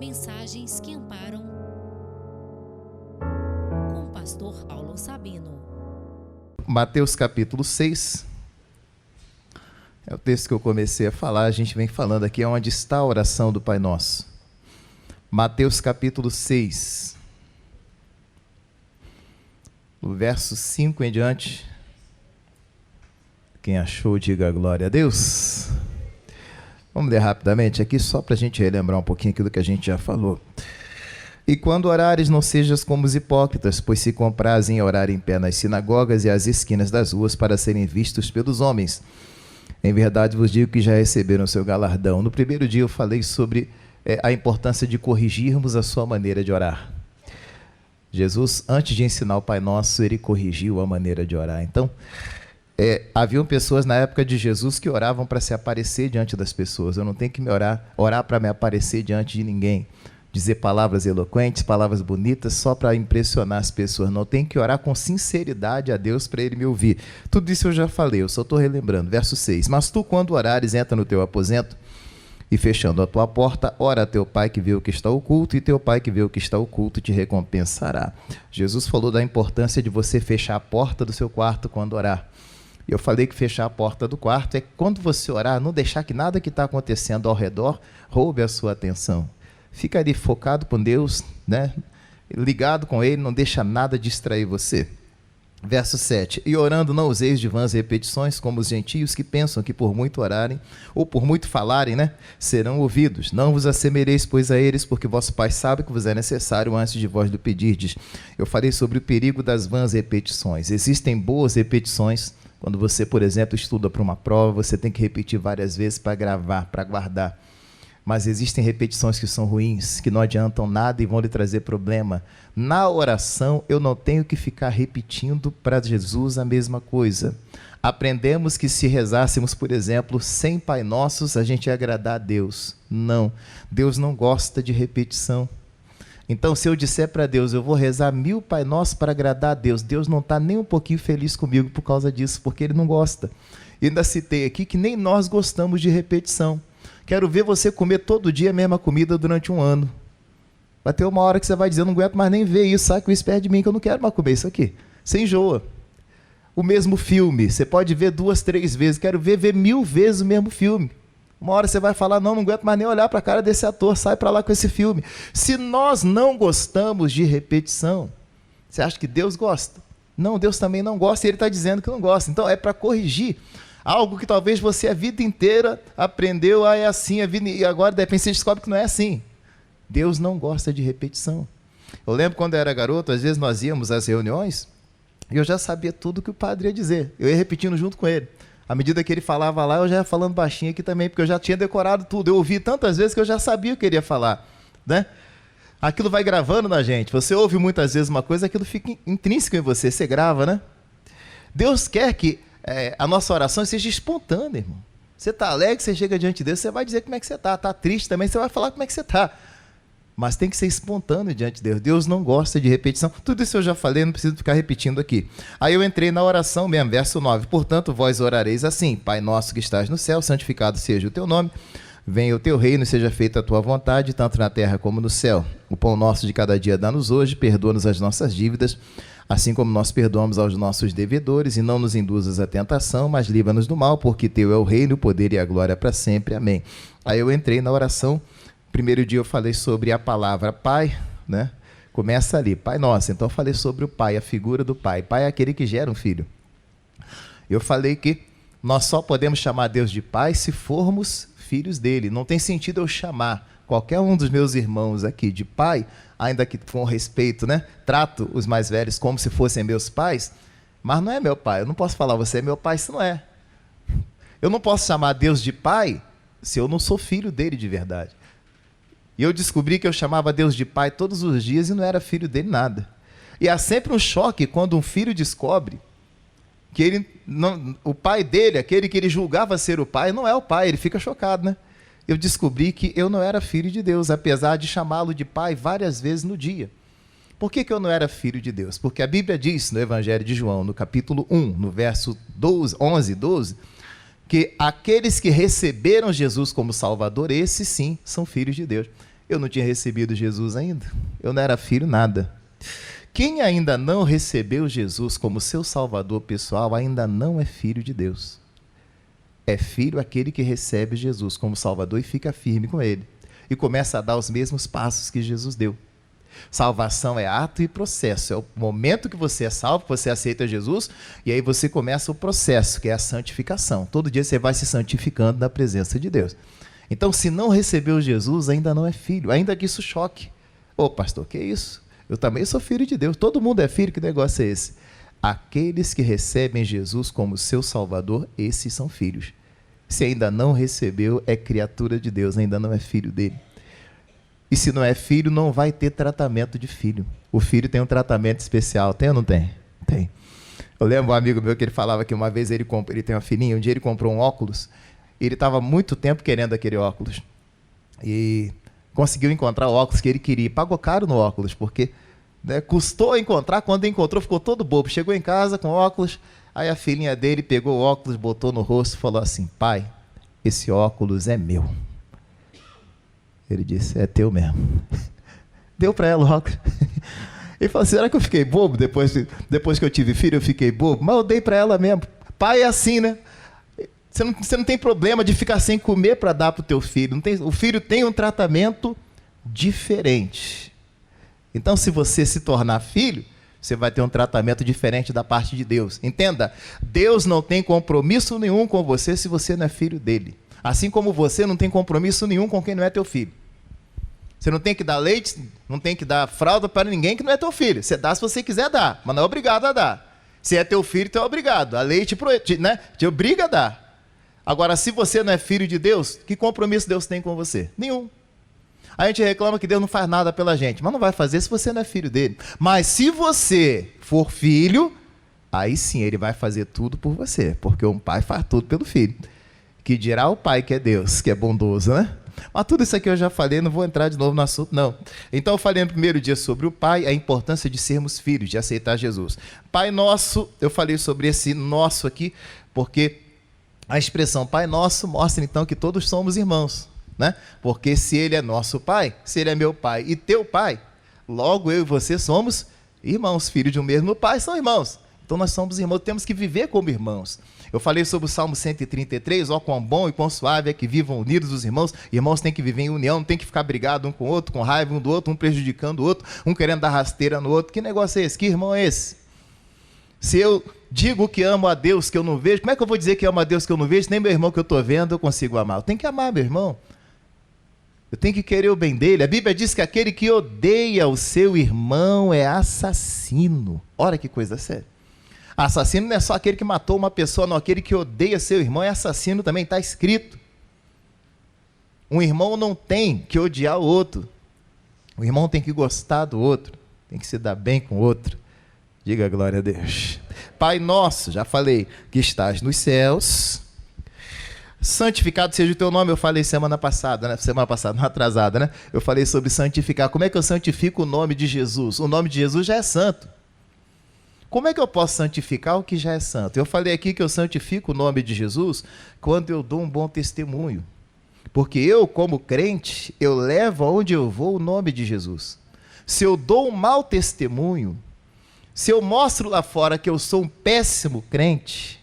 Mensagens que amparam, com o pastor Paulo Sabino. Mateus capítulo 6, é o texto que eu comecei a falar. A gente vem falando aqui, é onde está a oração do Pai Nosso. Mateus capítulo 6, o verso 5 em diante. Quem achou, diga glória a Deus. Vamos ler rapidamente aqui, só para a gente relembrar um pouquinho aquilo que a gente já falou. E quando orares, não sejas como os hipócritas, pois se comprazem em orar em pé nas sinagogas e às esquinas das ruas para serem vistos pelos homens. Em verdade vos digo que já receberam o seu galardão. No primeiro dia eu falei sobre a importância de corrigirmos a sua maneira de orar. Jesus, antes de ensinar o Pai Nosso, ele corrigiu a maneira de orar. Então, haviam pessoas na época de Jesus que oravam para se aparecer diante das pessoas. Eu não tenho que orar para me aparecer diante de ninguém, dizer palavras eloquentes, palavras bonitas só para impressionar as pessoas. Não, tenho que orar com sinceridade a Deus para ele me ouvir. Tudo isso eu já falei, eu só estou relembrando. Verso 6. Mas tu, quando orares, entra no teu aposento e, fechando a tua porta, ora a teu Pai que vê o que está oculto, e teu Pai que vê o que está oculto te recompensará. Jesus falou da importância de você fechar a porta do seu quarto quando orar. E eu falei que fechar a porta do quarto é quando você orar, não deixar que nada que está acontecendo ao redor roube a sua atenção. Fica ali focado com Deus, né? Ligado com Ele, não deixa nada distrair você. Verso 7. E orando não useis de vãs repetições, como os gentios que pensam que por muito orarem, ou por muito falarem, né, serão ouvidos. Não vos assemelheis, pois, a eles, porque vosso Pai sabe que vos é necessário antes de vós lhe pedirdes. Eu falei sobre o perigo das vãs repetições. Existem boas repetições. Quando você, por exemplo, estuda para uma prova, você tem que repetir várias vezes para gravar, para guardar. Mas existem repetições que são ruins, que não adiantam nada e vão lhe trazer problema. Na oração, eu não tenho que ficar repetindo para Jesus a mesma coisa. Aprendemos que se rezássemos, por exemplo, 100 Pai Nossos, a gente ia agradar a Deus. Não, Deus não gosta de repetição. Então, se eu disser para Deus, eu vou rezar 1000 Pai Nosso para agradar a Deus, Deus não está nem um pouquinho feliz comigo por causa disso, porque Ele não gosta. E ainda citei aqui que nem nós gostamos de repetição. Quero ver você comer todo dia a mesma comida durante um ano. Vai ter uma hora que você vai dizer, eu não aguento mais nem ver isso, sai com isso perto de mim, que eu não quero mais comer isso aqui. Você enjoa. O mesmo filme, você pode ver 2, 3 vezes, quero ver 1000 vezes o mesmo filme. Uma hora você vai falar, não aguento mais nem olhar para a cara desse ator, sai para lá com esse filme. Se nós não gostamos de repetição, você acha que Deus gosta? Não, Deus também não gosta, e Ele está dizendo que não gosta. Então é para corrigir algo que talvez você a vida inteira aprendeu, é assim, e agora de repente você descobre que não é assim. Deus não gosta de repetição. Eu lembro quando eu era garoto, às vezes nós íamos às reuniões, e eu já sabia tudo que o padre ia dizer. Eu ia repetindo junto com ele. À medida que ele falava lá, eu já ia falando baixinho aqui também, porque eu já tinha decorado tudo. Eu ouvi tantas vezes que eu já sabia o que ele ia falar, né? Aquilo vai gravando na gente. Você ouve muitas vezes uma coisa, aquilo fica intrínseco em você, você grava, né? Deus quer que a nossa oração seja espontânea, irmão. Você está alegre, você chega diante de Deus, você vai dizer como é que você está. Está triste também, você vai falar como é que você está. Mas tem que ser espontâneo diante de Deus. Deus não gosta de repetição. Tudo isso eu já falei, não preciso ficar repetindo aqui. Aí eu entrei na oração mesmo, verso 9. Portanto, vós orareis assim: Pai nosso que estás no céu, santificado seja o teu nome. Venha o teu reino e seja feita a tua vontade, tanto na terra como no céu. O pão nosso de cada dia dá-nos hoje, perdoa-nos as nossas dívidas, assim como nós perdoamos aos nossos devedores, e não nos induzas à tentação, mas livra-nos do mal, porque teu é o reino, o poder e a glória para sempre. Amém. Aí eu entrei na oração. Primeiro dia eu falei sobre a palavra Pai, né? Começa ali, Pai Nosso. Então eu falei sobre o Pai, a figura do Pai. Pai é aquele que gera um filho. Eu falei que nós só podemos chamar Deus de Pai se formos filhos dele. Não tem sentido eu chamar qualquer um dos meus irmãos aqui de pai, ainda que com respeito, né? Trato os mais velhos como se fossem meus pais, mas não é meu pai. Eu não posso falar, você é meu pai, se não é. Eu não posso chamar Deus de pai se eu não sou filho dele de verdade. E eu descobri que eu chamava Deus de pai todos os dias e não era filho dele nada. E há sempre um choque quando um filho descobre que ele não, o pai dele, aquele que ele julgava ser o pai, não é o pai, ele fica chocado, né? Eu descobri que eu não era filho de Deus, apesar de chamá-lo de pai várias vezes no dia. Por que eu não era filho de Deus? Porque a Bíblia diz no Evangelho de João, no capítulo 1, no verso 11 e 12, que aqueles que receberam Jesus como Salvador, esses sim são filhos de Deus. Eu não tinha recebido Jesus ainda. Eu não era filho, nada. Quem ainda não recebeu Jesus como seu salvador pessoal, ainda não é filho de Deus. É filho aquele que recebe Jesus como salvador e fica firme com ele. E começa a dar os mesmos passos que Jesus deu. Salvação é ato e processo. É o momento que você é salvo, que você aceita Jesus, e aí você começa o processo, que é a santificação. Todo dia você vai se santificando na presença de Deus. Então, se não recebeu Jesus, ainda não é filho, ainda que isso choque. Ô, pastor, que isso? Eu também sou filho de Deus. Todo mundo é filho, que negócio é esse? Aqueles que recebem Jesus como seu Salvador, esses são filhos. Se ainda não recebeu, é criatura de Deus, ainda não é filho dele. E se não é filho, não vai ter tratamento de filho. O filho tem um tratamento especial. Tem ou não tem? Tem. Eu lembro um amigo meu que ele falava que uma vez ele tem uma filhinha, um dia ele comprou um óculos, e ele estava muito tempo querendo aquele óculos. E conseguiu encontrar o óculos que ele queria. Pagou caro no óculos, porque custou a encontrar. Quando encontrou, ficou todo bobo. Chegou em casa com óculos, aí a filhinha dele pegou o óculos, botou no rosto e falou assim: pai, esse óculos é meu. Ele disse: é teu mesmo. Deu para ela o óculos. Ele falou: será que eu fiquei bobo depois que eu tive filho? Eu fiquei bobo? Mas eu dei para ela mesmo. Pai é assim, né? Você não tem problema de ficar sem comer para dar para o teu filho. O filho tem um tratamento diferente. Então, se você se tornar filho, você vai ter um tratamento diferente da parte de Deus. Entenda, Deus não tem compromisso nenhum com você se você não é filho dele. Assim como você não tem compromisso nenhum com quem não é teu filho. Você não tem que dar leite, não tem que dar fralda para ninguém que não é teu filho. Você dá se você quiser dar, mas não é obrigado a dar. Se é teu filho, tu é obrigado. A lei te obriga a dar. Agora, se você não é filho de Deus, que compromisso Deus tem com você? Nenhum. A gente reclama que Deus não faz nada pela gente, mas não vai fazer se você não é filho dele. Mas se você for filho, aí sim ele vai fazer tudo por você, porque um pai faz tudo pelo filho. Que dirá o pai que é Deus, que é bondoso, né? Mas tudo isso aqui eu já falei, não vou entrar de novo no assunto, não. Então eu falei no primeiro dia sobre o pai, a importância de sermos filhos, de aceitar Jesus. Pai nosso, eu falei sobre esse nosso aqui, porque a expressão Pai Nosso mostra então que todos somos irmãos, né? Porque se ele é nosso pai, se ele é meu pai e teu pai, logo eu e você somos irmãos, filhos de um mesmo pai, são irmãos. Então nós somos irmãos, temos que viver como irmãos. Eu falei sobre o Salmo 133, ó quão bom e quão suave é que vivam unidos os irmãos. Irmãos têm que viver em união, não tem que ficar brigado um com o outro, com raiva um do outro, um prejudicando o outro, um querendo dar rasteira no outro. Que negócio é esse? Que irmão é esse? Se eu digo que amo a Deus que eu não vejo, como é que eu vou dizer que amo a Deus que eu não vejo? Nem meu irmão que eu estou vendo eu consigo amar. Eu tenho que amar meu irmão. Eu tenho que querer o bem dele. A Bíblia diz que aquele que odeia o seu irmão é assassino. Olha que coisa séria. Assassino não é só aquele que matou uma pessoa, não. Aquele que odeia seu irmão é assassino também, está escrito. Um irmão não tem que odiar o outro. O irmão tem que gostar do outro. Tem que se dar bem com o outro. Diga glória a Deus. Pai nosso, já falei, que estás nos céus, santificado seja o teu nome. Eu falei semana passada, não atrasada, né? Eu falei sobre santificar. Como é que eu santifico o nome de Jesus? O nome de Jesus já é santo. Como é que eu posso santificar o que já é santo? Eu falei aqui que eu santifico o nome de Jesus quando eu dou um bom testemunho. Porque eu, como crente, eu levo aonde eu vou o nome de Jesus. Se eu dou um mau testemunho, se eu mostro lá fora que eu sou um péssimo crente,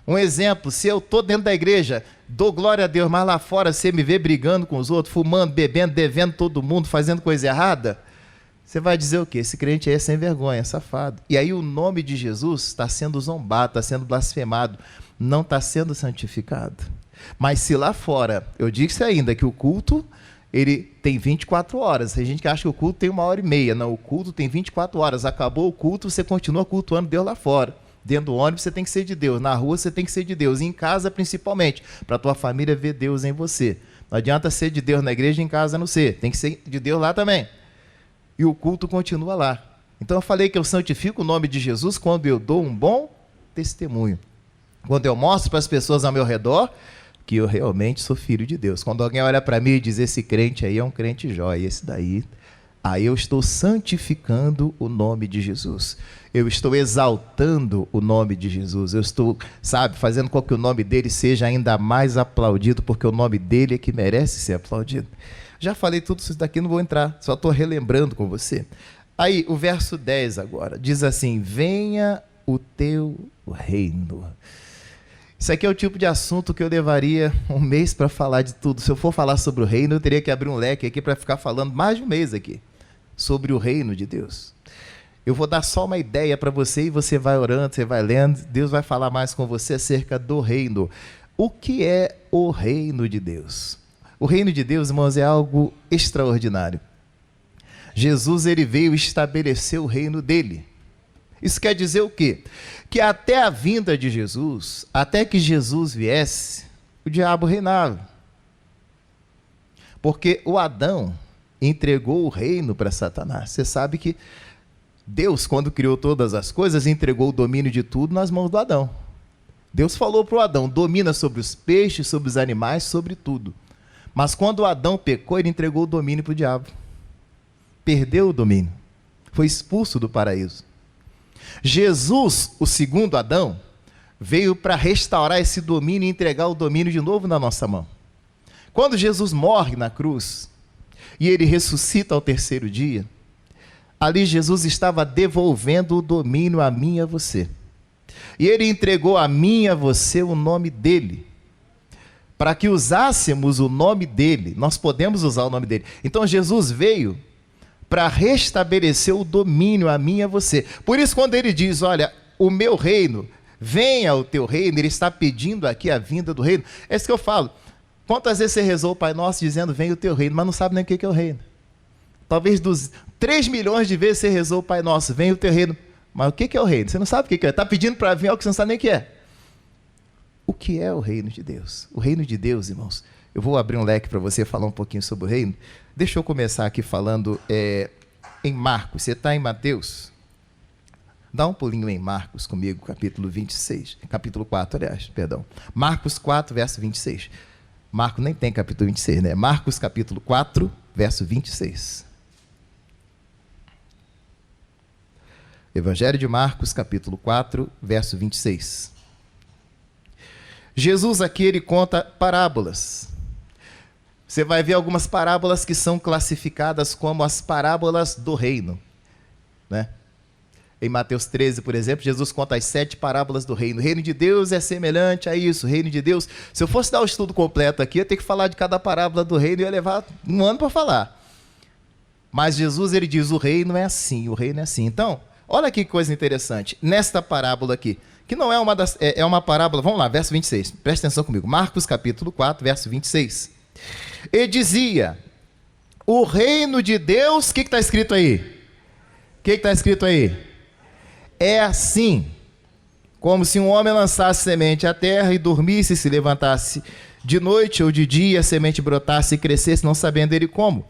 um exemplo, se eu estou dentro da igreja, dou glória a Deus, mas lá fora você me vê brigando com os outros, fumando, bebendo, devendo todo mundo, fazendo coisa errada, você vai dizer o quê? Esse crente aí é sem vergonha, safado. E aí o nome de Jesus está sendo zombado, está sendo blasfemado, não está sendo santificado. Mas se lá fora, eu disse ainda que o culto, ele tem 24 horas. Tem gente que acha que o culto tem 1h30. Não, o culto tem 24 horas. Acabou o culto, você continua cultuando Deus lá fora. Dentro do ônibus você tem que ser de Deus. Na rua você tem que ser de Deus. E em casa principalmente, para a tua família ver Deus em você. Não adianta ser de Deus na igreja e em casa não ser. Tem que ser de Deus lá também. E o culto continua lá. Então eu falei que eu santifico o nome de Jesus quando eu dou um bom testemunho. Quando eu mostro para as pessoas ao meu redor que eu realmente sou filho de Deus. Quando alguém olha para mim e diz, esse crente aí é um crente jóia, esse daí, Aí eu estou santificando o nome de Jesus. Eu estou exaltando o nome de Jesus. Eu estou, fazendo com que o nome dele seja ainda mais aplaudido, porque o nome dele é que merece ser aplaudido. Já falei tudo isso daqui, não vou entrar, só estou relembrando com você. Aí, o verso 10 agora, diz assim: venha o teu reino. Isso aqui é o tipo de assunto que eu levaria um mês para falar de tudo. Se eu for falar sobre o reino, eu teria que abrir um leque aqui para ficar falando mais de um mês aqui sobre o reino de Deus. Eu vou dar só uma ideia para você e você vai orando, você vai lendo, Deus vai falar mais com você acerca do reino. O que é o reino de Deus? O reino de Deus, irmãos, é algo extraordinário. Jesus, ele veio estabelecer o reino dele. Isso quer dizer o quê? Que até a vinda de Jesus, até que Jesus viesse, o diabo reinava. Porque o Adão entregou o reino para Satanás. Você sabe que Deus, quando criou todas as coisas, entregou o domínio de tudo nas mãos do Adão. Deus falou para o Adão: domina sobre os peixes, sobre os animais, sobre tudo. Mas quando o Adão pecou, ele entregou o domínio para o diabo. Perdeu o domínio. Foi expulso do paraíso. Jesus, o segundo Adão, veio para restaurar esse domínio e entregar o domínio de novo na nossa mão. Quando Jesus morre na cruz e ele ressuscita ao terceiro dia, ali Jesus estava devolvendo o domínio a mim e a você. E ele entregou a mim e a você o nome dele, para que usássemos o nome dele. Nós podemos usar o nome dele. Então Jesus veio para restabelecer o domínio a mim e a você. Por isso, quando ele diz: olha, o meu reino, venha o teu reino, ele está pedindo aqui a vinda do reino. É isso que eu falo. Quantas vezes você rezou o Pai Nosso dizendo: venha o teu reino, mas não sabe nem o que é o reino? Talvez 3 milhões de vezes você rezou o Pai Nosso: venha o teu reino, mas o que é o reino? Você não sabe o que é. Está pedindo para vir algo que você não sabe nem o que é. O que é o reino de Deus? O reino de Deus, irmãos, eu vou abrir um leque para você falar um pouquinho sobre o reino. Deixa eu começar aqui falando em Marcos. Você está em Mateus? Dá um pulinho em Marcos comigo, capítulo 26. Capítulo 4, aliás, perdão. Marcos 4, verso 26. Marcos nem tem capítulo 26, né? Marcos, capítulo 4, verso 26. Evangelho de Marcos, capítulo 4, verso 26. Jesus aqui, ele conta parábolas. Você vai ver algumas parábolas que são classificadas como as parábolas do reino, né? Em Mateus 13, por exemplo, Jesus conta as 7 parábolas do reino. O reino de Deus é semelhante a isso. O reino de Deus, se eu fosse dar o estudo completo aqui, eu ia ter que falar de cada parábola do reino e ia levar um ano para falar. Mas Jesus, ele diz: o reino é assim, o reino é assim. Então, olha que coisa interessante. Nesta parábola aqui, que não é uma das... É uma parábola... Vamos lá, verso 26. Presta atenção comigo. Marcos, capítulo 4, verso 26. E dizia: o reino de Deus... O que está escrito aí? O que está escrito aí? É assim, como se um homem lançasse semente à terra e dormisse e se levantasse de noite ou de dia, a semente brotasse e crescesse, não sabendo ele como.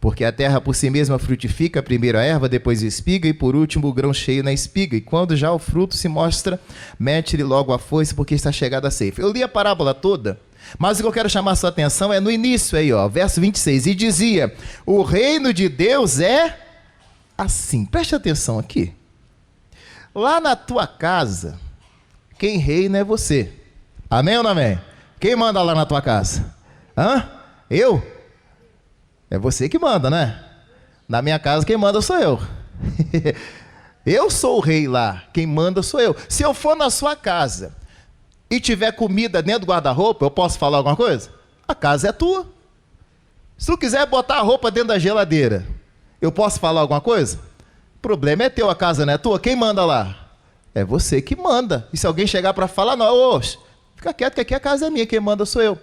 Porque a terra por si mesma frutifica, primeiro a erva, depois a espiga e por último o grão cheio na espiga. E quando já o fruto se mostra, mete-lhe logo a foice, porque está chegada a ceifa. Eu li a parábola toda, mas o que eu quero chamar a sua atenção é no início aí, ó, verso 26. E dizia: o reino de Deus é assim. Preste atenção aqui. Lá na tua casa, quem reina é você. Amém ou não amém? Quem manda lá na tua casa? Hã? Eu? É você que manda, né? Na minha casa quem manda sou eu. Eu sou o rei lá, quem manda sou eu. Se eu for na sua casa e tiver comida dentro do guarda-roupa, eu posso falar alguma coisa? A casa é tua. Se tu quiser botar a roupa dentro da geladeira, eu posso falar alguma coisa? O problema é teu, a casa não é tua. Quem manda lá? É você que manda. E se alguém chegar para falar, não, oxe, fica quieto que aqui a casa é minha, quem manda sou eu.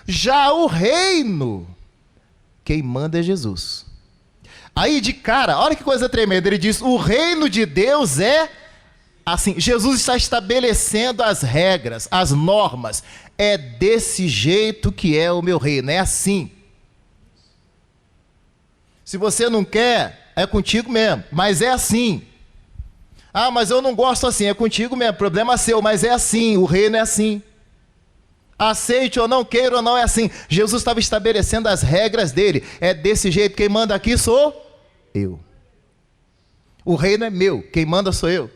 Já o reino, quem manda é Jesus. Aí de cara, olha que coisa tremenda, ele diz: o reino de Deus é assim. Jesus está estabelecendo as regras, as normas. É desse jeito que é o meu reino, é assim. Se você não quer, é contigo mesmo, mas é assim. Ah, mas eu não gosto assim, é contigo mesmo, problema seu, mas é assim, o reino é assim. Aceite ou não, queira ou não, é assim. Jesus estava estabelecendo as regras dele. É desse jeito, quem manda aqui sou eu. O reino é meu, quem manda sou eu.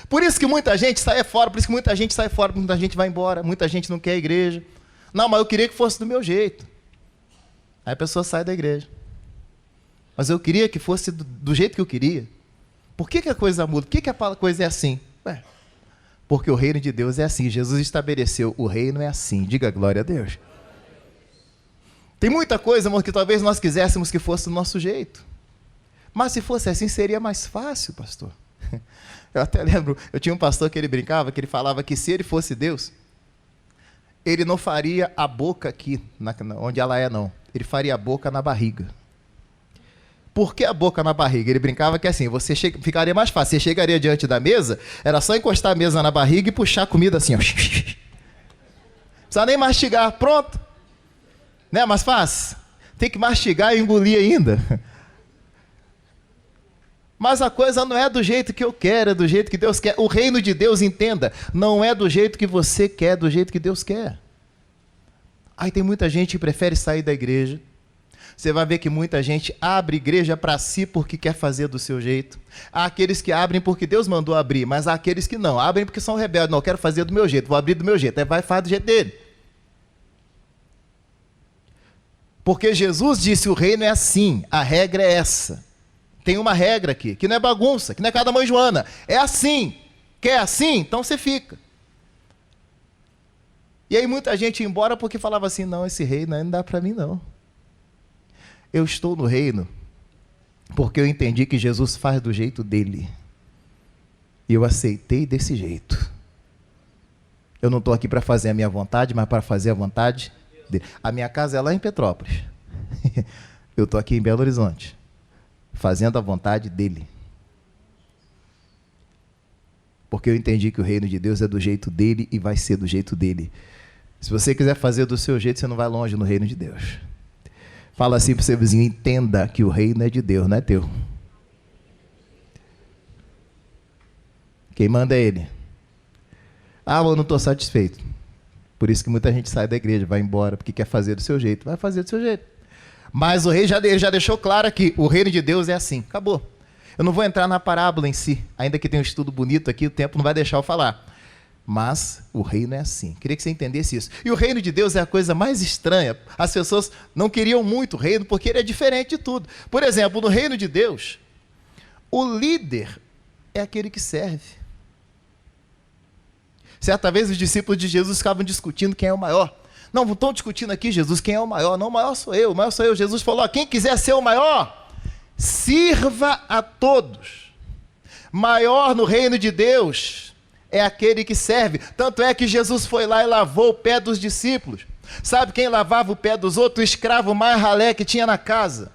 Por isso que muita gente sai fora, por isso que muita gente sai fora, muita gente vai embora, muita gente não quer a igreja. Não, mas eu queria que fosse do meu jeito. Aí a pessoa sai da igreja. Mas eu queria que fosse do jeito que eu queria. Por que a coisa muda? Por que a coisa é assim? Porque o reino de Deus é assim. Jesus estabeleceu, o reino é assim. Diga glória a Deus. Tem muita coisa, amor, que talvez nós quiséssemos que fosse do nosso jeito. Mas se fosse assim, seria mais fácil, pastor. Eu até lembro, eu tinha um pastor que ele brincava, que ele falava que se ele fosse Deus, ele não faria a boca aqui, onde ela é, não. Ele faria a boca na barriga. Por que a boca na barriga? Ele brincava que assim, ficaria mais fácil. Você chegaria diante da mesa, era só encostar a mesa na barriga e puxar a comida assim, ó. Não precisa nem mastigar, pronto. Não é mais fácil? Tem que mastigar e engolir ainda. Mas a coisa não é do jeito que eu quero, é do jeito que Deus quer. O reino de Deus, entenda, não é do jeito que você quer, é do jeito que Deus quer. Aí tem muita gente que prefere sair da igreja. Você vai ver que muita gente abre igreja para si porque quer fazer do seu jeito. Há aqueles que abrem porque Deus mandou abrir, mas há aqueles que não. Abrem porque são rebeldes. Não, eu quero fazer do meu jeito, vou abrir do meu jeito. Aí vai e faz do jeito dele. Porque Jesus disse, o reino é assim, a regra é essa. Tem uma regra aqui, que não é bagunça, que não é cada mãe Joana. É assim. Quer assim? Então você fica. E aí muita gente ia embora porque falava assim, não, esse reino não dá para mim não. Eu estou no reino porque eu entendi que Jesus faz do jeito dele. E eu aceitei desse jeito. Eu não estou aqui para fazer a minha vontade, mas para fazer a vontade dele. A minha casa é lá em Petrópolis. Eu estou aqui em Belo Horizonte, fazendo a vontade dele. Porque eu entendi que o reino de Deus é do jeito dele e vai ser do jeito dele. Se você quiser fazer do seu jeito, você não vai longe no reino de Deus. Fala assim para o seu vizinho, entenda que o reino é de Deus, não é teu. Quem manda é ele. Ah, eu não estou satisfeito. Por isso que muita gente sai da igreja, vai embora, porque quer fazer do seu jeito. Vai fazer do seu jeito. Mas o rei já deixou claro aqui, o reino de Deus é assim, acabou. Eu não vou entrar na parábola em si, ainda que tenha um estudo bonito aqui, o tempo não vai deixar eu falar. Mas o reino é assim. Queria que você entendesse isso. E o reino de Deus é a coisa mais estranha. As pessoas não queriam muito o reino porque ele é diferente de tudo. Por exemplo, no reino de Deus, o líder é aquele que serve. Certa vez os discípulos de Jesus ficavam discutindo quem é o maior. Não estão discutindo aqui, Jesus, quem é o maior. Não, o maior sou eu, o maior sou eu. Jesus falou, quem quiser ser o maior, sirva a todos. Maior no reino de Deus é aquele que serve. Tanto é que Jesus foi lá e lavou o pé dos discípulos. Sabe quem lavava o pé dos outros? O escravo mais ralé que tinha na casa.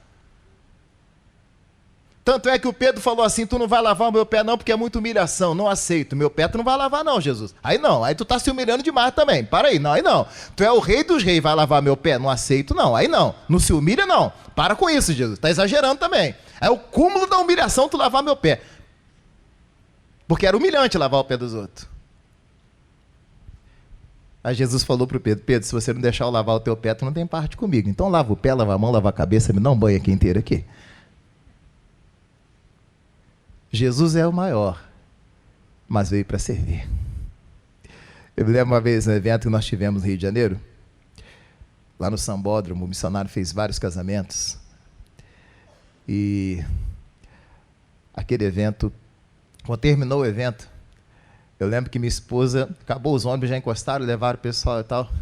Tanto é que o Pedro falou assim, tu não vai lavar o meu pé não, porque é muita humilhação, não aceito. Meu pé tu não vai lavar não, Jesus. Aí não, aí tu tá se humilhando demais também. Para aí, não, aí não. Tu é o rei dos reis, vai lavar meu pé? Não aceito não, aí não. Não se humilha não. Para com isso, Jesus. Tá exagerando também. É o cúmulo da humilhação tu lavar meu pé. Porque era humilhante lavar o pé dos outros. Aí Jesus falou para o Pedro, Pedro, se você não deixar eu lavar o teu pé, tu não tem parte comigo. Então lava o pé, lava a mão, lava a cabeça, me dá um banho aqui inteiro aqui. Jesus é o maior, mas veio para servir. Eu me lembro uma vez no evento que nós tivemos no Rio de Janeiro, lá no Sambódromo, o missionário fez vários casamentos. E aquele evento, quando terminou o evento, eu lembro que minha esposa, acabou os ônibus, já encostaram, levaram o pessoal e tal.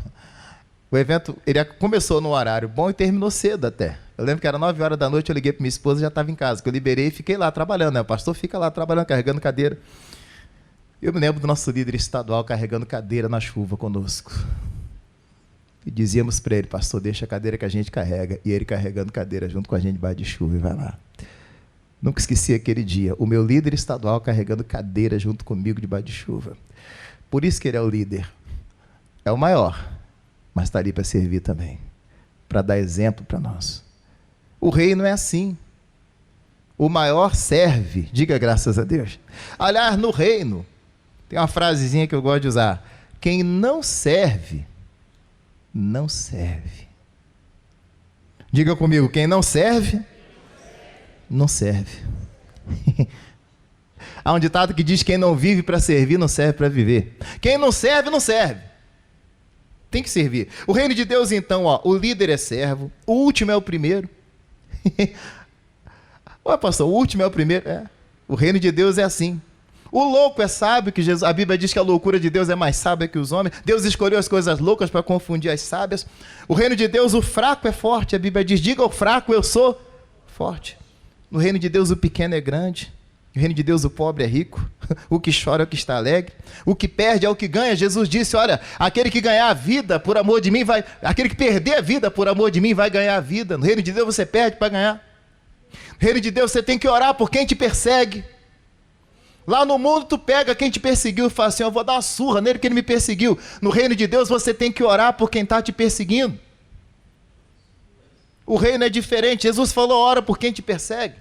O evento, ele começou num horário bom e terminou cedo até. Eu lembro que era 9 horas da noite, eu liguei para minha esposa e já estava em casa, que eu liberei e fiquei lá trabalhando, né? O pastor fica lá trabalhando, carregando cadeira. Eu me lembro do nosso líder estadual carregando cadeira na chuva conosco. E dizíamos para ele, pastor, deixa a cadeira que a gente carrega. E ele carregando cadeira junto com a gente debaixo de chuva e vai lá. Nunca esqueci aquele dia, o meu líder estadual carregando cadeira junto comigo debaixo de chuva. Por isso que ele é o líder. É o maior, mas está ali para servir também, para dar exemplo para nós. O reino é assim. O maior serve, diga graças a Deus. Aliás, no reino, tem uma frasezinha que eu gosto de usar. Quem não serve, não serve. Diga comigo, quem não serve, não serve. Há um ditado que diz: quem não vive para servir, não serve para viver. Quem não serve, não serve. Tem que servir. O reino de Deus, então, o líder é servo, o último é o primeiro. Ué, pastor, o último é o primeiro? O reino de Deus é assim. O louco é sábio, que Jesus, a Bíblia diz que a loucura de Deus é mais sábia que os homens. Deus escolheu as coisas loucas para confundir as sábias. O reino de Deus, o fraco é forte. A Bíblia diz: diga ao fraco, eu sou forte. No reino de Deus, o pequeno é grande. No reino de Deus, o pobre é rico. O que chora é o que está alegre. O que perde é o que ganha. Jesus disse: olha, aquele que ganhar a vida por amor de mim vai... Aquele que perder a vida por amor de mim vai ganhar a vida. No reino de Deus, você perde para ganhar. No reino de Deus, você tem que orar por quem te persegue. Lá no mundo, tu pega quem te perseguiu e fala assim: eu vou dar uma surra nele que ele me perseguiu. No reino de Deus, você tem que orar por quem está te perseguindo. O reino é diferente. Jesus falou: ora por quem te persegue.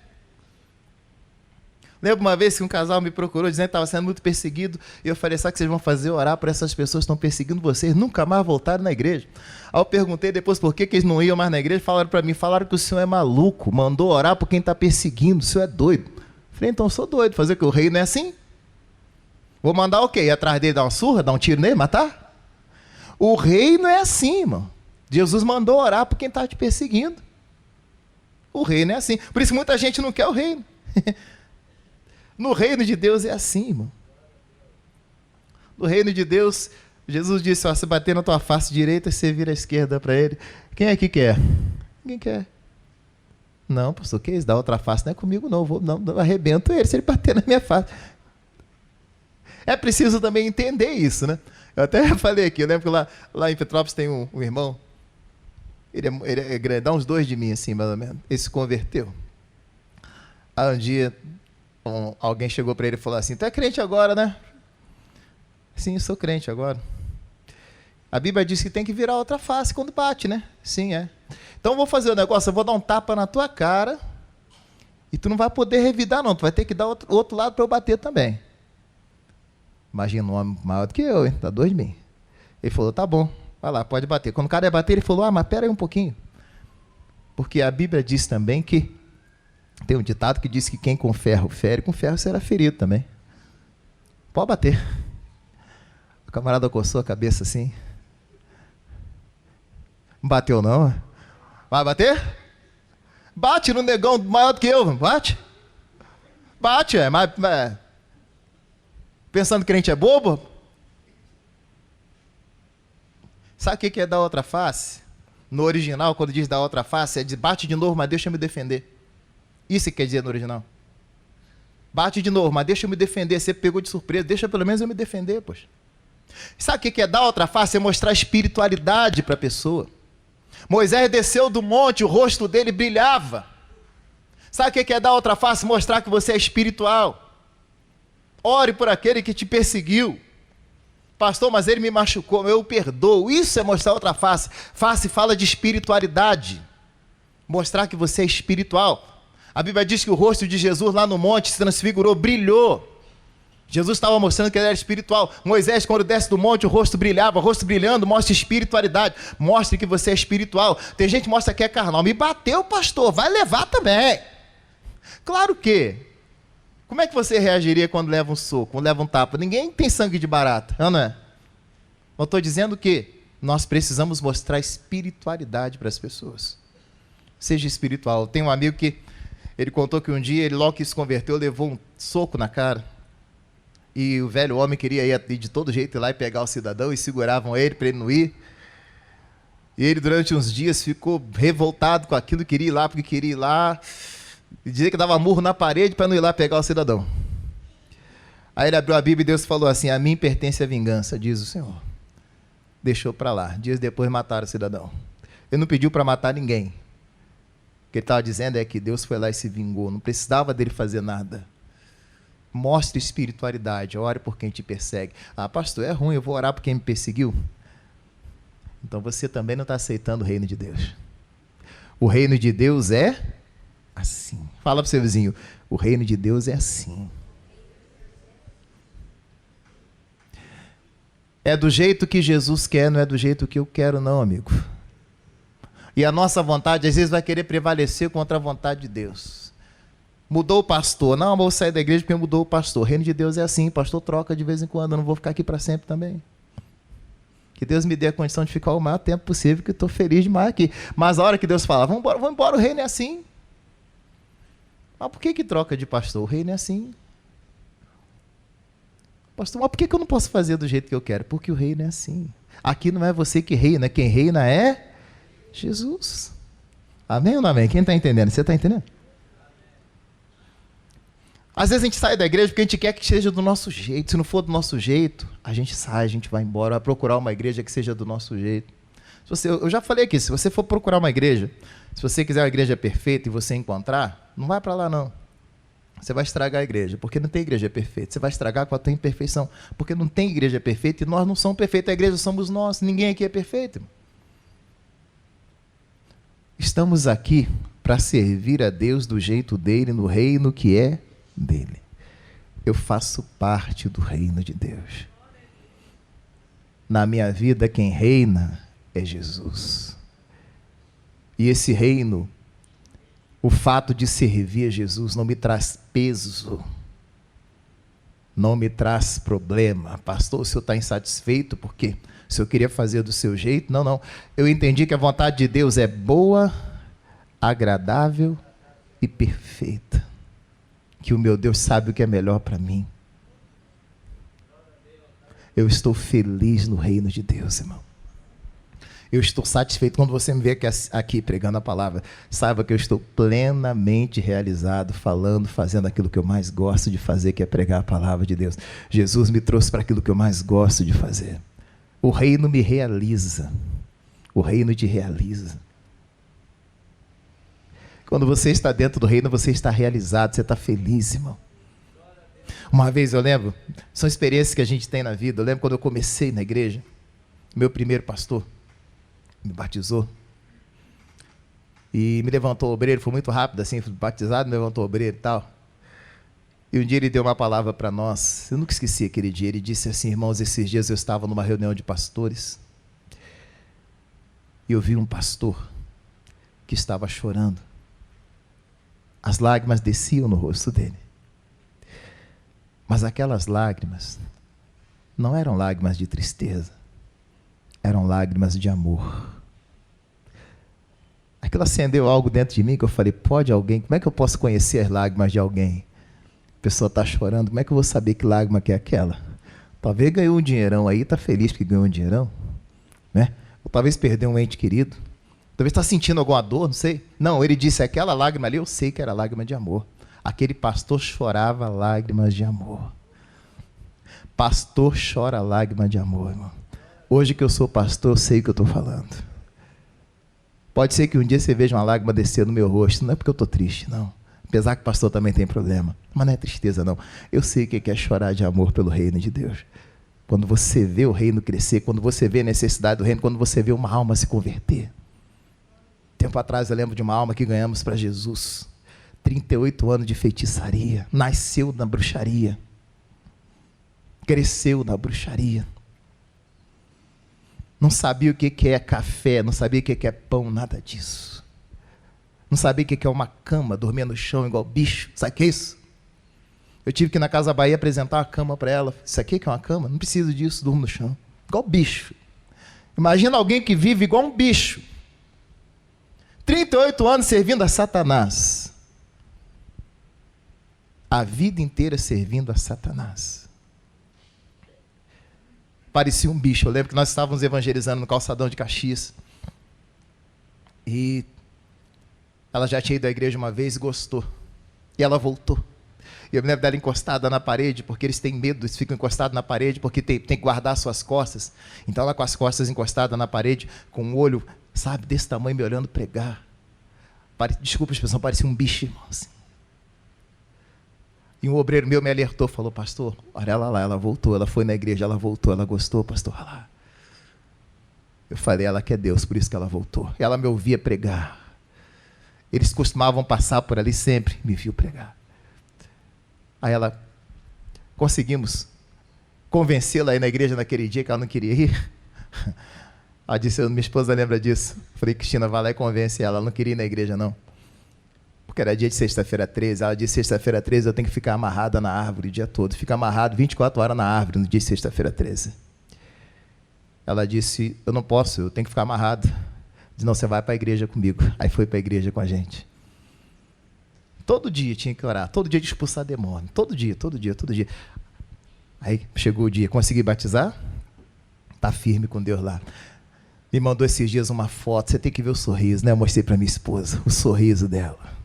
Lembro uma vez que um casal me procurou dizendo que estava sendo muito perseguido. E eu falei: sabe o que vocês vão fazer? Orar por essas pessoas que estão perseguindo vocês. Nunca mais voltaram na igreja. Aí eu perguntei depois por que eles não iam mais na igreja. Falaram para mim: falaram que o senhor é maluco. Mandou orar por quem está perseguindo. O senhor é doido. Falei: então eu sou doido. Fazer o que? O reino é assim. Vou mandar o quê? Ir atrás dele, dar uma surra, dar um tiro nele, matar? O reino é assim, irmão. Jesus mandou orar por quem está te perseguindo. O reino é assim. Por isso muita gente não quer o reino. No reino de Deus é assim, irmão. No reino de Deus, Jesus disse: ó, se bater na tua face direita, você vira à esquerda para ele. Quem é que quer? Ninguém quer. Não, pastor, que isso? Da outra face não é comigo, não. Não arrebento ele se ele bater na minha face. É preciso também entender isso, né? Eu até falei aqui, eu lembro que lá em Petrópolis tem um irmão, ele é grande, dá uns 2 de mim, assim, mais ou menos. Ele se converteu. Aí um dia, alguém chegou para ele e falou assim: tu é crente agora, né? Sim, eu sou crente agora. A Bíblia diz que tem que virar outra face quando bate, né? Sim, é. Então eu vou fazer o negócio, eu vou dar um tapa na tua cara e tu não vai poder revidar, não. Tu vai ter que dar outro lado para eu bater também. Imagina um homem maior do que eu, hein? Dá 2 de mim. Ele falou: tá bom, vai lá, pode bater. Quando o cara ia bater, ele falou: mas pera aí um pouquinho. Porque a Bíblia diz também que tem um ditado que diz que quem com ferro fere, com ferro será ferido também. Pode bater. O camarada coçou a cabeça assim. Não bateu não. Vai bater? Bate no negão maior do que eu. Bate. Bate, mas pensando que crente é bobo? Sabe o que é dar outra face? No original, quando diz dar outra face, é de bate de novo, mas deixa eu me defender. Isso que quer dizer no original. Bate de novo, mas deixa eu me defender. Você pegou de surpresa, deixa pelo menos eu me defender, poxa. Sabe o que é dar outra face? É mostrar espiritualidade para a pessoa. Moisés desceu do monte, o rosto dele brilhava. Sabe o que é dar outra face? Mostrar que você é espiritual. Ore por aquele que te perseguiu. Pastor, mas ele me machucou, eu o perdoo. Isso é mostrar outra face. Face fala de espiritualidade. Mostrar que você é espiritual. A Bíblia diz que o rosto de Jesus lá no monte se transfigurou, brilhou. Jesus estava mostrando que ele era espiritual. Moisés, quando desce do monte, o rosto brilhava. O rosto brilhando mostra espiritualidade. Mostre que você é espiritual. Tem gente que mostra que é carnal. Me bateu, pastor, vai levar também. Claro que. Como é que você reagiria quando leva um soco, quando leva um tapa? Ninguém tem sangue de barata, não é? Eu estou dizendo que nós precisamos mostrar espiritualidade para as pessoas. Seja espiritual. Tem um amigo que ele contou que um dia, ele logo que se converteu, levou um soco na cara. E o velho homem queria ir de todo jeito ir lá e pegar o cidadão, e seguravam ele para ele não ir. E ele, durante uns dias, ficou revoltado com aquilo, queria ir lá porque queria ir lá. E dizia que dava murro na parede para não ir lá pegar o cidadão. Aí ele abriu a Bíblia e Deus falou assim: a mim pertence a vingança, diz o Senhor. Deixou para lá. Dias depois mataram o cidadão. Ele não pediu para matar ninguém. O que ele estava dizendo é que Deus foi lá e se vingou. Não precisava dele fazer nada. Mostre espiritualidade, ore por quem te persegue. Ah, pastor, é ruim, eu vou orar por quem me perseguiu. Então você também não está aceitando o reino de Deus. O reino de Deus é assim. Fala para o seu vizinho: o reino de Deus é assim. É do jeito que Jesus quer, não é do jeito que eu quero, não, amigo. E a nossa vontade, às vezes, vai querer prevalecer contra a vontade de Deus. Mudou o pastor. Não, vou sair da igreja porque mudou o pastor. O reino de Deus é assim, o pastor troca de vez em quando, eu não vou ficar aqui para sempre também. Que Deus me dê a condição de ficar o maior tempo possível, que eu estou feliz demais aqui. Mas a hora que Deus fala, vamos embora, o reino é assim. Mas por que troca de pastor? O reino é assim. Pastor, mas por que eu não posso fazer do jeito que eu quero? Porque o reino é assim. Aqui não é você que reina, quem reina é Jesus. Amém ou não amém? Quem está entendendo? Você está entendendo? Às vezes a gente sai da igreja porque a gente quer que seja do nosso jeito. Se não for do nosso jeito, a gente sai, a gente vai embora, vai procurar uma igreja que seja do nosso jeito. Eu já falei aqui, se você for procurar uma igreja, se você quiser uma igreja perfeita e você encontrar, não vai para lá não. Você vai estragar a igreja, porque não tem igreja perfeita. Você vai estragar com a tua imperfeição, porque não tem igreja perfeita e nós não somos perfeitos. A igreja somos nós, ninguém aqui é perfeito. Estamos aqui para servir a Deus do jeito dele, no reino que é dele. Eu faço parte do reino de Deus. Na minha vida, quem reina é Jesus. E esse reino, o fato de servir a Jesus não me traz peso, não me traz problema. Pastor, o senhor está insatisfeito porque o senhor queria fazer do seu jeito? Não. Eu entendi que a vontade de Deus é boa, agradável e perfeita. Que o meu Deus sabe o que é melhor para mim. Eu estou feliz no reino de Deus, irmão. Eu estou satisfeito. Quando você me vê aqui pregando a palavra, saiba que eu estou plenamente realizado, falando, fazendo aquilo que eu mais gosto de fazer, que é pregar a palavra de Deus. Jesus me trouxe para aquilo que eu mais gosto de fazer. O reino me realiza. O reino te realiza. Quando você está dentro do reino, você está realizado, você está feliz, irmão. Uma vez eu lembro, são experiências que a gente tem na vida. Eu lembro quando eu comecei na igreja, meu primeiro pastor me batizou e me levantou o obreiro, foi muito rápido assim, fui batizado, me levantou o obreiro e tal. E um dia ele deu uma palavra para nós, eu nunca esqueci aquele dia. Ele disse assim: irmãos, esses dias eu estava numa reunião de pastores e eu vi um pastor que estava chorando. As lágrimas desciam no rosto dele. Mas aquelas lágrimas não eram lágrimas de tristeza, eram lágrimas de amor. Aquilo acendeu algo dentro de mim que eu falei: pode alguém, como é que eu posso conhecer as lágrimas de alguém? A pessoa está chorando, como é que eu vou saber que lágrima que é aquela? Talvez ganhou um dinheirão aí, está feliz porque ganhou um dinheirão, né? Ou talvez perdeu um ente querido. Talvez está sentindo alguma dor, não sei. Não, ele disse: aquela lágrima ali, eu sei que era lágrima de amor. Aquele pastor chorava lágrimas de amor. Pastor chora lágrima de amor, irmão. Hoje que eu sou pastor, eu sei o que eu estou falando. Pode ser que um dia você veja uma lágrima descer no meu rosto. Não é porque eu estou triste, não. Apesar que o pastor também tem problema. Mas não é tristeza, não. Eu sei o que é chorar de amor pelo reino de Deus. Quando você vê o reino crescer, quando você vê a necessidade do reino, quando você vê uma alma se converter. Tempo atrás eu lembro de uma alma que ganhamos para Jesus. 38 anos de feitiçaria. Nasceu na bruxaria. Cresceu na bruxaria. Não sabia o que é café, não sabia o que é pão, nada disso. Não sabia o que é uma cama, dormir no chão igual bicho. Sabe o que é isso? Eu tive que ir na Casa Bahia apresentar uma cama para ela. Isso aqui que é uma cama? Não preciso disso, durmo no chão. Igual bicho. Imagina alguém que vive igual um bicho. 38 anos servindo a Satanás. A vida inteira servindo a Satanás. Parecia um bicho. Eu lembro que nós estávamos evangelizando no calçadão de Caxias. E ela já tinha ido à igreja uma vez e gostou. E ela voltou. E eu me lembro dela encostada na parede, porque eles têm medo, eles ficam encostados na parede, porque tem que guardar suas costas. Então ela com as costas encostadas na parede, com o olho, sabe, desse tamanho, me olhando pregar. Desculpa a expressão, parecia um bicho, irmão, assim. E um obreiro meu me alertou, falou: pastor, olha ela lá, ela voltou, ela foi na igreja, ela voltou, ela gostou, pastor, olha lá. Eu falei: ela quer Deus, por isso que ela voltou. E ela me ouvia pregar. Eles costumavam passar por ali sempre, me viu pregar. Aí conseguimos convencê-la a ir na igreja naquele dia que ela não queria ir. Ela disse: minha esposa lembra disso. Falei: Cristina, vai lá e convence ela. Ela não queria ir na igreja, não. porque era dia de sexta-feira 13, ela disse, sexta-feira 13 eu tenho que ficar amarrada na árvore o dia todo, fica amarrado 24 horas na árvore no dia de sexta-feira 13. Ela disse, eu não posso, eu tenho que ficar amarrado. Disse, não, você vai para a igreja comigo. Aí foi para a igreja com a gente. Todo dia tinha que orar, todo dia de expulsar demônio, todo dia. Aí chegou o dia, consegui batizar? Tá firme com Deus lá. Me mandou esses dias uma foto, você tem que ver o sorriso, né? Eu mostrei para minha esposa, o sorriso dela.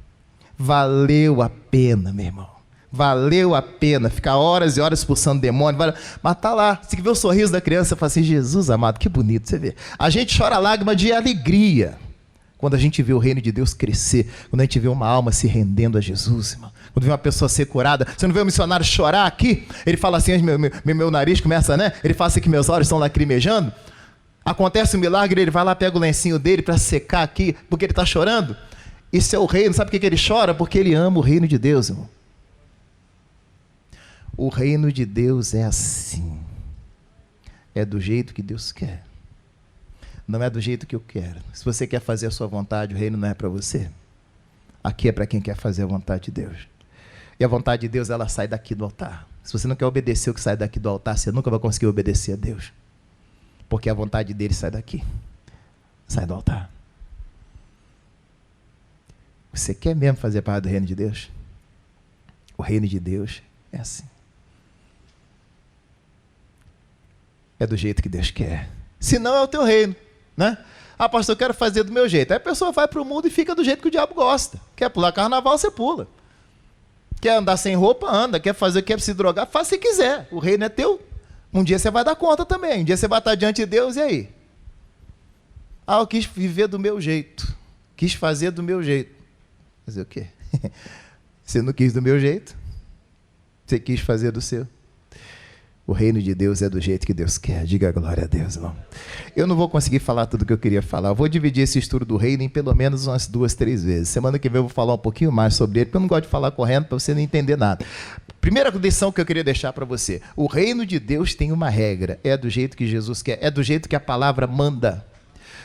Valeu a pena, meu irmão. Valeu a pena ficar horas e horas expulsando demônio. Mas tá lá, você tem que ver o sorriso da criança. Eu falo assim, Jesus amado, que bonito, você vê. A gente chora lágrima de alegria quando a gente vê o reino de Deus crescer, quando a gente vê uma alma se rendendo a Jesus, irmão. Quando vê uma pessoa ser curada. Você não vê o missionário chorar aqui? Ele fala assim, meu nariz começa, né? Ele fala assim que meus olhos estão lacrimejando. Acontece um milagre, ele vai lá, pega o lencinho dele para secar aqui, porque ele está chorando. Isso é o reino. Sabe por que ele chora? Porque ele ama o reino de Deus, irmão. O reino de Deus é assim. É do jeito que Deus quer. Não é do jeito que eu quero. Se você quer fazer a sua vontade, o reino não é para você. Aqui é para quem quer fazer a vontade de Deus. E a vontade de Deus, ela sai daqui do altar. Se você não quer obedecer o que sai daqui do altar, você nunca vai conseguir obedecer a Deus. Porque a vontade dele sai daqui. Sai do altar. Você quer mesmo fazer parte do reino de Deus? O reino de Deus é assim. É do jeito que Deus quer. Se não, é o teu reino, né? Ah, pastor, eu quero fazer do meu jeito. Aí a pessoa vai para o mundo e fica do jeito que o diabo gosta. Quer pular carnaval, você pula. Quer andar sem roupa, anda. Quer fazer, quer se drogar, faz se quiser. O reino é teu. Um dia você vai dar conta também. Um dia você vai estar diante de Deus, e aí? Ah, eu quis viver do meu jeito. Quis fazer do meu jeito. Fazer o quê? Você não quis do meu jeito? Você quis fazer do seu? O reino de Deus é do jeito que Deus quer. Diga glória a Deus, irmão. Eu não vou conseguir falar tudo o que eu queria falar. Eu vou dividir esse estudo do reino em pelo menos umas 2, 3 vezes. Semana que vem eu vou falar um pouquinho mais sobre ele, porque eu não gosto de falar correndo para você não entender nada. Primeira lição que eu queria deixar para você. O reino de Deus tem uma regra. É do jeito que Jesus quer. É do jeito que a palavra manda.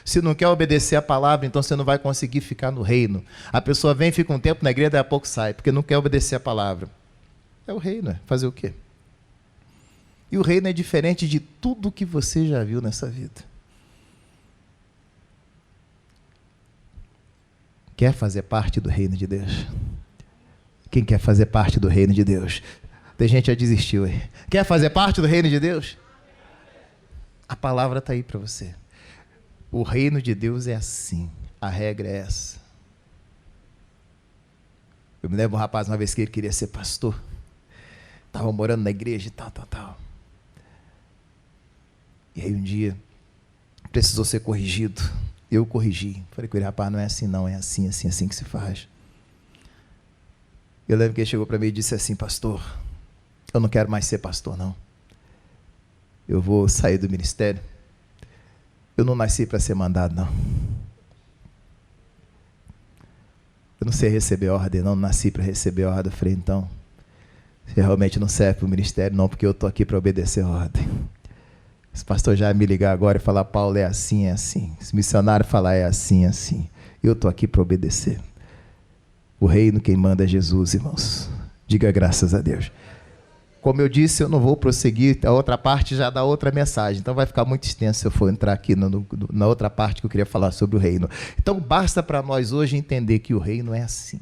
Se não quer obedecer a palavra, então você não vai conseguir ficar no reino. A pessoa vem, fica um tempo na igreja, daí a pouco sai, porque não quer obedecer a palavra. É o reino, é fazer o quê? E o reino é diferente de tudo que você já viu nessa vida. Quer fazer parte do reino de Deus? Quem quer fazer parte do reino de Deus? Tem gente que já desistiu aí. Quer fazer parte do reino de Deus? A palavra está aí para você. O reino de Deus é assim. A regra é essa. Eu me lembro um rapaz uma vez que ele queria ser pastor. Estava morando na igreja e tal. E aí um dia precisou ser corrigido. Eu corrigi. Falei com ele, rapaz, não é assim não, é assim que se faz. Eu lembro que ele chegou para mim e disse assim, pastor, eu não quero mais ser pastor não. Eu vou sair do ministério. Eu não nasci para ser mandado não. Eu não sei receber ordem não nasci para receber ordem. Eu falei, então, você realmente não serve para o ministério não, porque eu estou aqui para obedecer a ordem. Esse pastor já vai me ligar agora e falar, Paulo, é assim, é assim. Esse missionário falar, é assim, é assim. Eu estou aqui para obedecer. O reino quem manda é Jesus, irmãos. Diga graças a Deus. Como eu disse, eu não vou prosseguir, a outra parte já dá outra mensagem, então vai ficar muito extenso se eu for entrar aqui na outra parte que eu queria falar sobre o reino. Então basta para nós hoje entender que o reino é assim.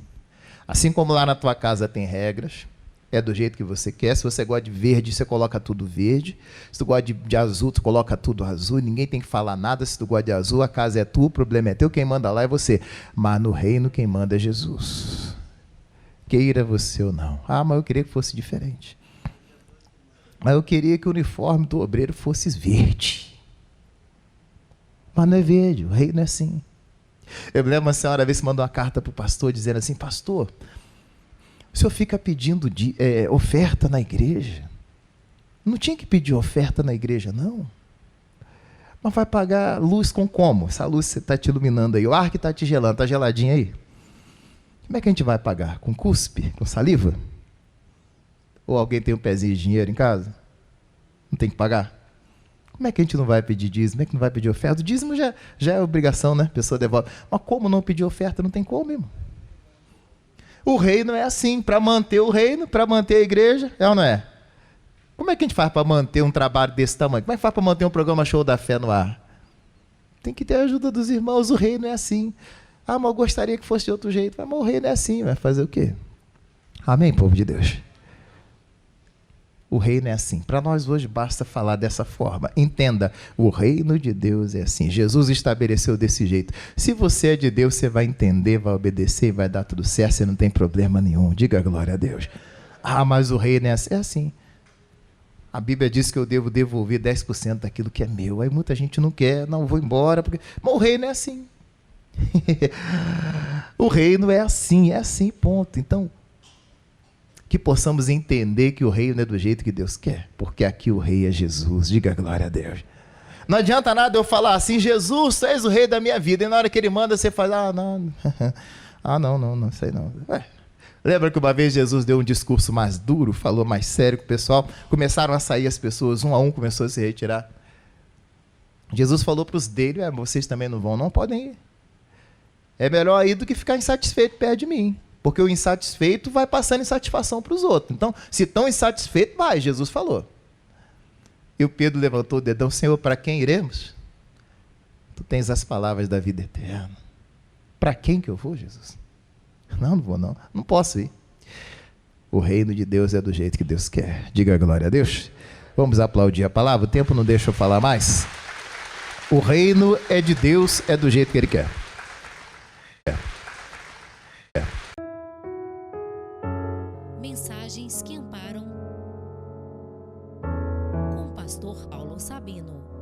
Assim como lá na tua casa tem regras, é do jeito que você quer. Se você gosta de verde, você coloca tudo verde. Se tu gosta de azul, tu coloca tudo azul. Ninguém tem que falar nada. Se tu gosta de azul, a casa é tua, o problema é teu. Quem manda lá é você. Mas no reino, quem manda é Jesus. Queira você ou não. Ah, mas eu queria que fosse diferente. Mas eu queria que o uniforme do obreiro fosse verde. Mas não é verde, o reino é assim. Eu me lembro uma senhora, uma vez, mandou uma carta para o pastor, dizendo assim, pastor, o senhor fica pedindo oferta na igreja? Não tinha que pedir oferta na igreja, não. Mas vai pagar luz com como? Essa luz está te iluminando aí, o ar que está te gelando, está geladinho aí? Como é que a gente vai pagar? Com cuspe? Com saliva? Ou alguém tem um pezinho de dinheiro em casa? Não tem que pagar? Como é que a gente não vai pedir dízimo? Como é que não vai pedir oferta? O dízimo já é obrigação, né? A pessoa devolve. Mas como não pedir oferta? Não tem como, irmão. O reino é assim, para manter o reino, para manter a igreja, é ou não é? Como é que a gente faz para manter um trabalho desse tamanho? Como é que faz para manter um programa Show da Fé no ar? Tem que ter a ajuda dos irmãos, o reino é assim. Ah, mas eu gostaria que fosse de outro jeito. Mas o reino é assim, vai fazer o quê? Amém, povo de Deus? O reino é assim. Para nós hoje basta falar dessa forma. Entenda, o reino de Deus é assim. Jesus estabeleceu desse jeito. Se você é de Deus, você vai entender, vai obedecer e vai dar tudo certo, você não tem problema nenhum. Diga glória a Deus. Ah, mas o reino é assim. É assim. A Bíblia diz que eu devo devolver 10% daquilo que é meu. Aí muita gente não quer, não, vou embora. Porque... Mas o reino é assim. O reino é assim, ponto. Então, que possamos entender que o reino é do jeito que Deus quer, porque aqui o rei é Jesus. Diga glória a Deus. Não adianta nada eu falar assim, Jesus, tu és o rei da minha vida, e na hora que ele manda você fala, não sei não. Lembra que uma vez Jesus deu um discurso mais duro, falou mais sério com o pessoal, começaram a sair as pessoas, um a um começou a se retirar. Jesus falou para os dele, vocês também não vão, não podem ir. É melhor ir do que ficar insatisfeito perto de mim. Porque o insatisfeito vai passando insatisfação para os outros. Então, se estão insatisfeitos, vai, Jesus falou. E o Pedro levantou o dedão, Senhor, para quem iremos? Tu tens as palavras da vida eterna. Para quem que eu vou, Jesus? Não vou não. Não posso ir. O reino de Deus é do jeito que Deus quer. Diga glória a Deus. Vamos aplaudir a palavra. O tempo não deixa eu falar mais. O reino é de Deus, é do jeito que Ele quer. Mensagens que amparam com o pastor Paulo Sabino.